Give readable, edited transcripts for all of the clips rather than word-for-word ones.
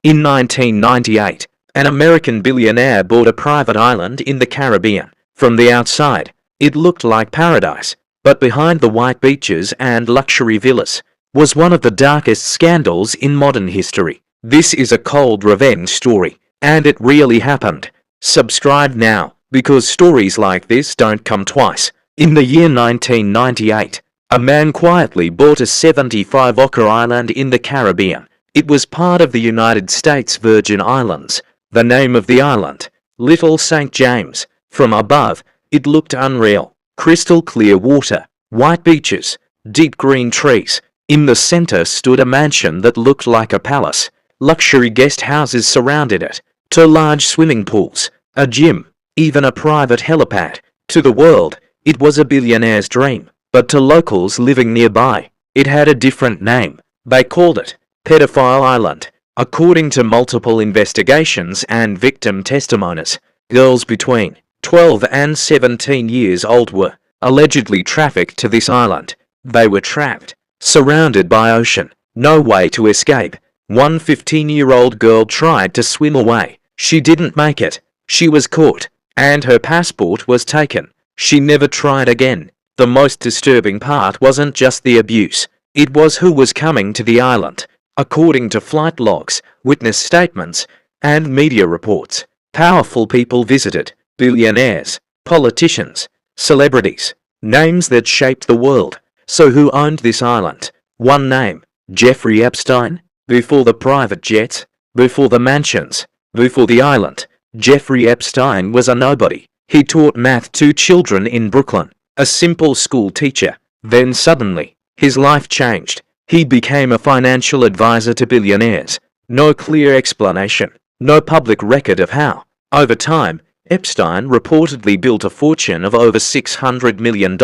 In 1998, an American billionaire bought a private island in the Caribbean. From the outside, it looked like paradise, but behind the white beaches and luxury villas was one of the darkest scandals in modern history. This is a cold revenge story, and it really happened. Subscribe now, because stories like this don't come twice. In the year 1998, a man quietly bought a 75-acre island in the Caribbean. It was part of the United States Virgin Islands. The name of the island, Little St. James. From above, it looked unreal. Crystal clear water, white beaches, deep green trees. In the center stood a mansion that looked like a palace. Luxury guest houses surrounded it. 2 large swimming pools, a gym, even a private helipad. To the world, it was a billionaire's dream. But to locals living nearby, it had a different name. They called it Pedophile Island. According to multiple investigations and victim testimonies, girls between 12 and 17 years old were allegedly trafficked to this island. They were trapped, surrounded by ocean, no way to escape. One 15-year-old girl tried to swim away. She didn't make it. She was caught, and her passport was taken. She never tried again. The most disturbing part wasn't just the abuse, it was who was coming to the island. According to flight logs, witness statements, and media reports, powerful people visited: billionaires, politicians, celebrities, names that shaped the world. So who owned this island? One name: Jeffrey Epstein. Before the private jets, before the mansions, before the island, Jeffrey Epstein was a nobody. He taught math to children in Brooklyn, a simple school teacher. Then suddenly, his life changed. He became a financial advisor to billionaires. No clear explanation, no public record of how. Over time, Epstein reportedly built a fortune of over $600 million.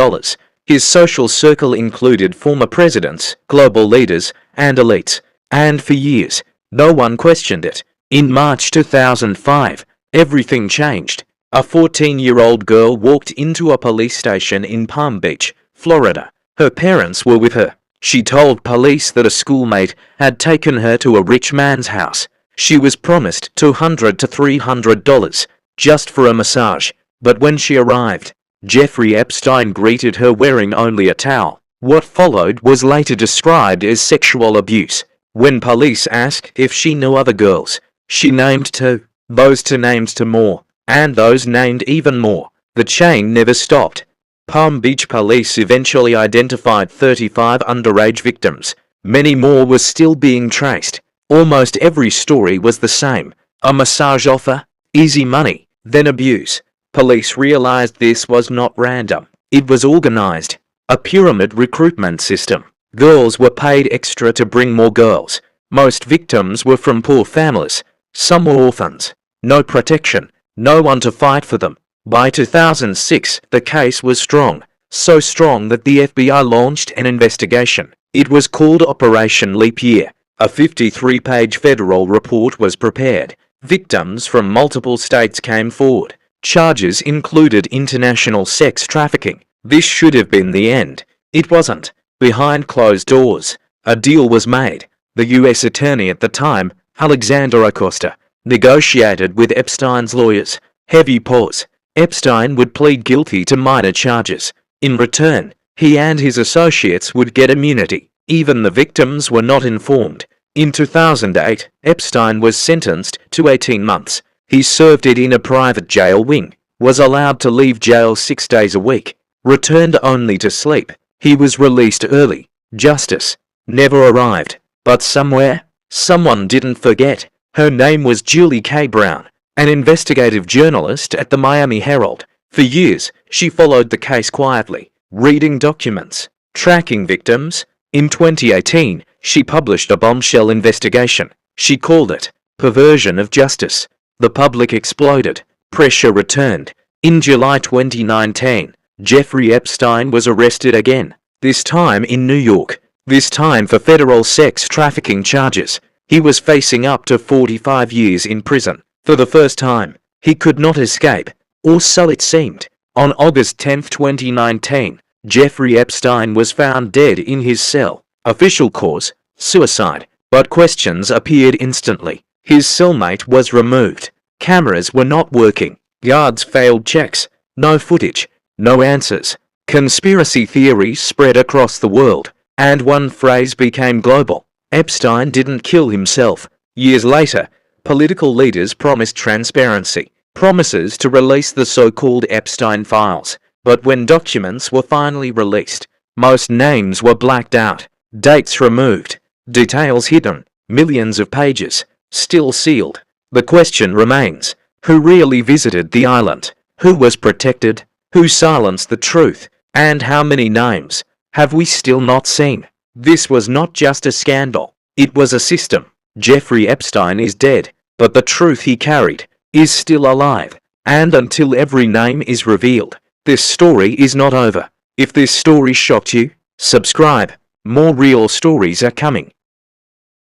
His social circle included former presidents, global leaders, and elites. And for years, no one questioned it. In March 2005, everything changed. A 14-year-old girl walked into a police station in Palm Beach, Florida. Her parents were with her. She told police that a schoolmate had taken her to a rich man's house. She was promised $200 to $300 just for a massage. But when she arrived, Jeffrey Epstein greeted her wearing only a towel. What followed was later described as sexual abuse. When police asked if she knew other girls, she named 2. Those 2 named 2 more, and those named even more. The chain never stopped. Palm Beach police eventually identified 35 underage victims. Many more were still being traced. Almost every story was the same: a massage offer, easy money, then abuse. Police realized this was not random. It was organized. A pyramid recruitment system. Girls were paid extra to bring more girls. Most victims were from poor families. Some were orphans. No protection, no one to fight for them. By 2006, the case was strong. So strong that the FBI launched an investigation. It was called Operation Leap Year. A 53-page federal report was prepared. Victims from multiple states came forward. Charges included international sex trafficking. This should have been the end. It wasn't. Behind closed doors, a deal was made. The U.S. attorney at the time, Alexander Acosta, negotiated with Epstein's lawyers. Heavy pause. Epstein would plead guilty to minor charges. In return, he and his associates would get immunity. Even the victims were not informed. In 2008, Epstein was sentenced to 18 months. He served it in a private jail wing, was allowed to leave jail 6 days a week, returned only to sleep. He was released early. Justice never arrived. But somewhere, someone didn't forget. Her name was Julie K. Brown, an investigative journalist at the Miami Herald. For years, she followed the case quietly, reading documents, tracking victims. In 2018, she published a bombshell investigation. She called it Perversion of Justice. The public exploded. Pressure returned. In July 2019, Jeffrey Epstein was arrested again, this time in New York, this time for federal sex trafficking charges. He was facing up to 45 years in prison. For the first time, he could not escape, or so it seemed. On August 10, 2019, Jeffrey Epstein was found dead in his cell. Official cause: suicide. But questions appeared instantly. His cellmate was removed. Cameras were not working. Guards failed checks. No footage. No answers. Conspiracy theories spread across the world, and one phrase became global: Epstein didn't kill himself. Years later, political leaders promised transparency, promises to release the so-called Epstein files. But when documents were finally released, most names were blacked out, dates removed, details hidden, millions of pages still sealed. The question remains: who really visited the island? Who was protected? Who silenced the truth? And how many names have we still not seen? This was not just a scandal, it was a system. Jeffrey Epstein is dead, but the truth he carried is still alive. And until every name is revealed, this story is not over. If this story shocked you, subscribe. More real stories are coming.